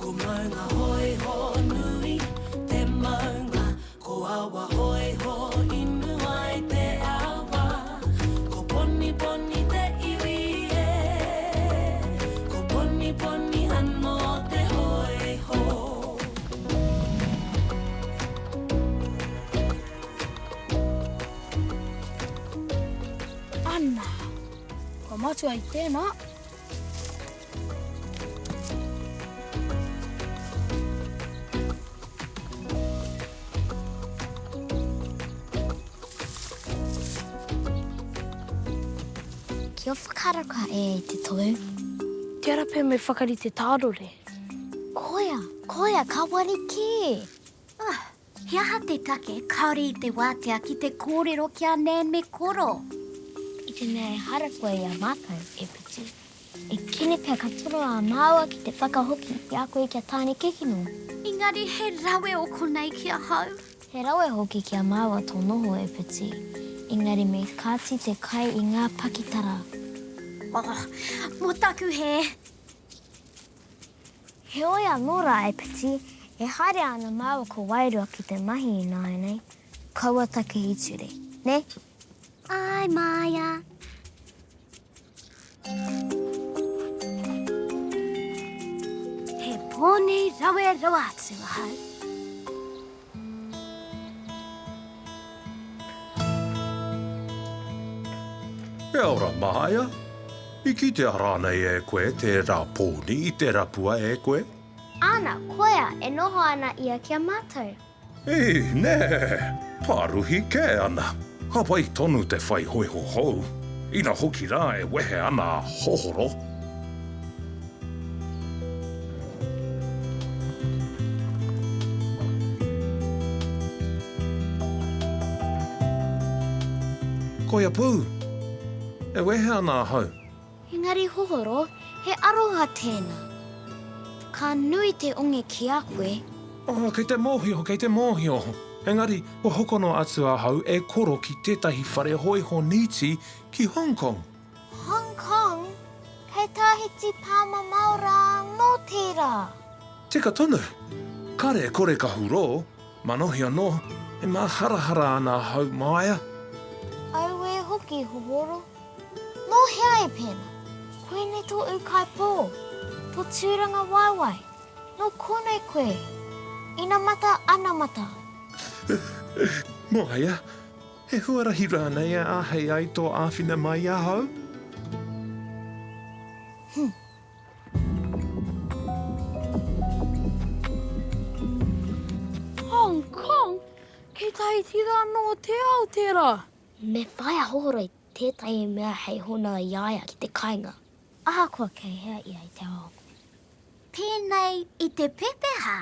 Ko maunga hoi ho nui, te maunga. Ko awa hoi ho inu ai te awa. Ko poni poni te iwi e. Ko poni poni ano te hoi ho. Anna, ko matua I tēnā. Kia whakaraka e te tau. Te rape me whakari te tārore. Koia, ka wari ki. He aha te take, kaore I te wātea ki te kōrero kia nēn me koro. I tēnei harakoe I a mātou e Puti. E kene pia katoa a māua ki te whakahoki I a koe kia tāne kikino. Engari he rawe o konei kia hau. He rawe hoki kia māua tō noho e Puti. Engari me kāti te kai I ngā pakitara. Mō taku he. He oia nora e Puti, e haere ana māua ko wairua ki te mahi I nāenei. Kaua take I ture, ne? Ai, Maia. He pōne rawe rawa atu hau. E ora, Maia. I ki te aranei e koe, te rā pōni I te rapua e koe. Ana, koia, e noho ana ia kia mātou. Ei, nē, pāruhi kē ana. Hapai tonu te whai hoi ho hou. Ina hoki rā e wehe ana hohoro. Koia pū, e wehe ana hau. Engari hohoro, he aroha tēnā. Ka nui te onge ki a koe. Oh, kei te mōhio, kei te mōhio. Engari, o hokono atu a hau e koro ki tētahi whare hoi ho niti ki Hong Kong. Hong Kong? Kei tāhiti pāma maura no tērā. Tika tonu, kare kore ka huro, manohi anō, e mā harahara ana hau Maia. Au e hoki hohoro. No hea e pēna. Koe ne tō ukai pō. Tō tūranga waiwai. No konei koe. Ina mata, ana mata. Maia, he huarahi rānei a hei ai tō āwhina mai a hau? Hong Kong? Kei tahiti rā no te ao tērā. Me whai a hohoro I tētai mea hei hona iaia ki te kainga. Aha kua kei hea ia I te ao. Pēnei I te pepeha.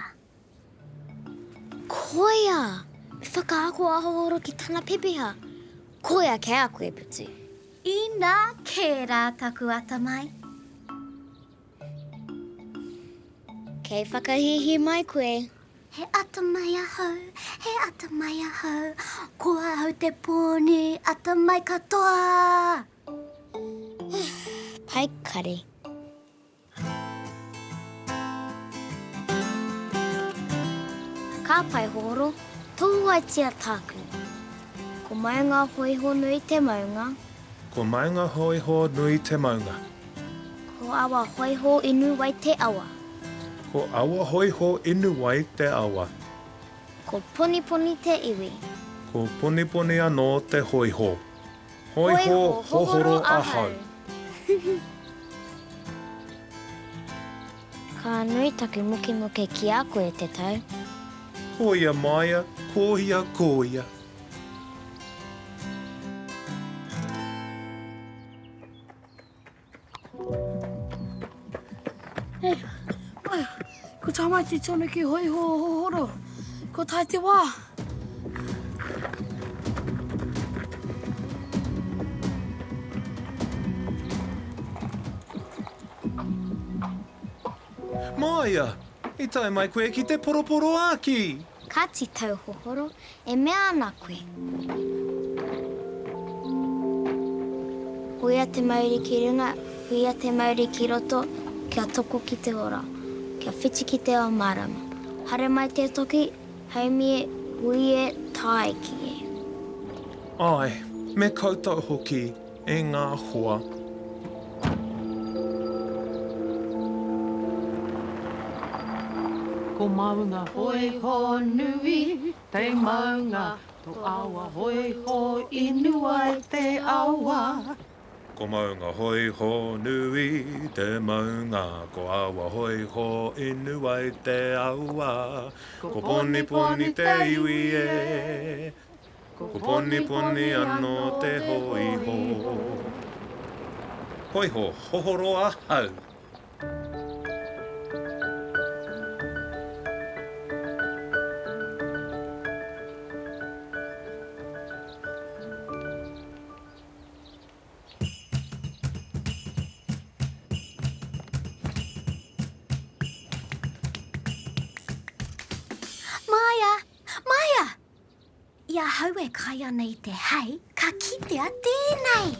Koia! Me whakaako a hohoro ki tana pepeha. Koia kei a koe Puti. Ina kē rā taku ata mai. Kei whakahihi mai koe. He ata mai ahau, he ata mai ahau. Ko ahau te pōni, ata mai katoa. Pai kare. Ka pai horo, tōu ai tia tāku. Ko maunga hoi ho nui te maunga. Ko maunga hoi ho nui te maunga. Ko awa hoi ho inu wai te awa. Ko awa hoi ho inu wai te awa. Ko poniponi te iwi. Ko poniponi anō te hoi ho. Hoi ho hohoro ahau. Ka nui taku muke muke ki a koe te tau. Koia Maia, koia koia. Ko tamai te tonu ki hoi ho hohoro. Ko tai te wā. Maia, I tae mai koe ki te poroporo aki. Ka ti tau hohoro, e mea ana koe. Huia te mauri ki runga, huia te mauri ki roto, kia toko ki te ora. kia whiti ki te ao marama. Hare mai te toki, hei mie, ui e, tae ki e. Ai, me koutou hoki e ngā hoa. Ko maunga hoi ho nui, te maunga, to awa hoi ho inua te awa. Ko maunga hoi ho nui, te maunga, ko awa hoi ho inua i te aua. Ko poniponi te iwi e, ko poniponi anō te hoi ho. Hoi ho, hohoro a hau. Maia! Ia hau e kai ana I te hei, ka kitea tēnei.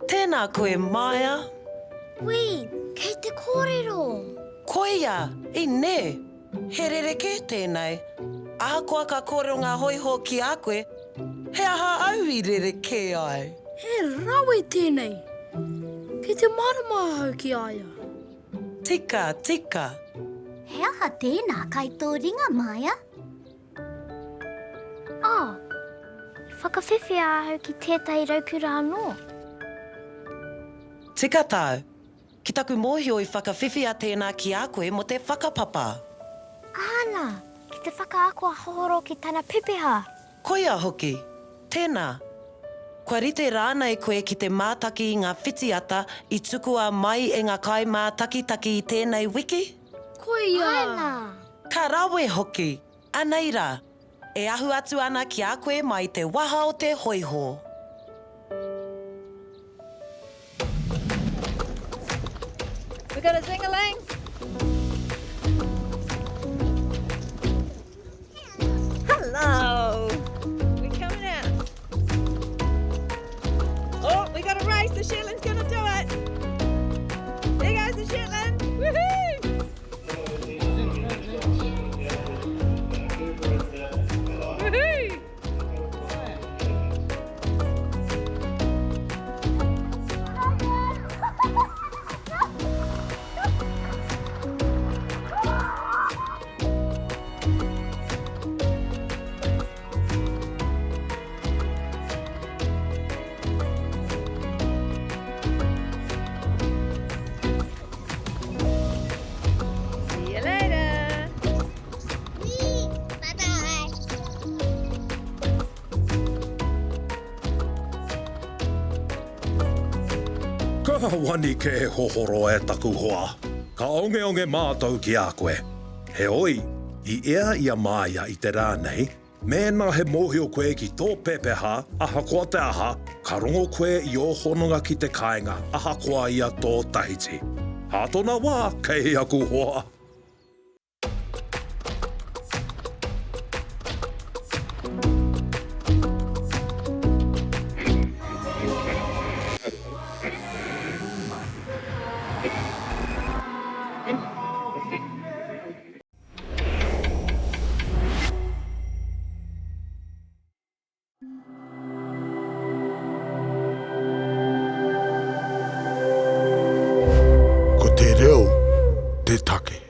Tēnā koe, Maia. Ui, kei te kōrero. Koia, I ne. He rereke tēnei. Ahakoa ka kōrero ngā hoiho ki a koe, he aha au I rereke ai. He rawe tēnei. Kei te marama hau ki aia. Tika. He aha tēnā kai tō ringa, Maia. Oh, whakawhiwhi ahau ki tētai raukura anō. Tika tau. Ki taku mōhio I whakawhiwhi a tēnā ki a koe mo te whakapapa. Āna, ki te whakaako hohoro ki tana pepeha. Koia hoki. Tēnā. Kua rite rānei koe ki te mātaki I ngā whitiata I tukua mai e ngā kai mātakitaki I tēnei wiki. Koia. Āna. Ka rawe hoki. Aneira, e ahu atu ana ki a koe mai te waha o te hoiho. We got a zing-a-lang. Hello. We coming out. Oh, we got a race. The Shetland's going to do it. There goes the Shetland. Woohoo! Woohoo! See you later. Bye-bye. Ka wani ke hohoro e taku hoa. Ka onge mātou ki a koe. He oi, I ea ia Maia I te rānei, mēnā he mōhio koe ki tō pepeha, aha koa te aha, ka rongo koe I o hononga ki te kāinga, aha koa ia tō tahiti. Hātona wā, kei aku hoa. Ko te reo, te take.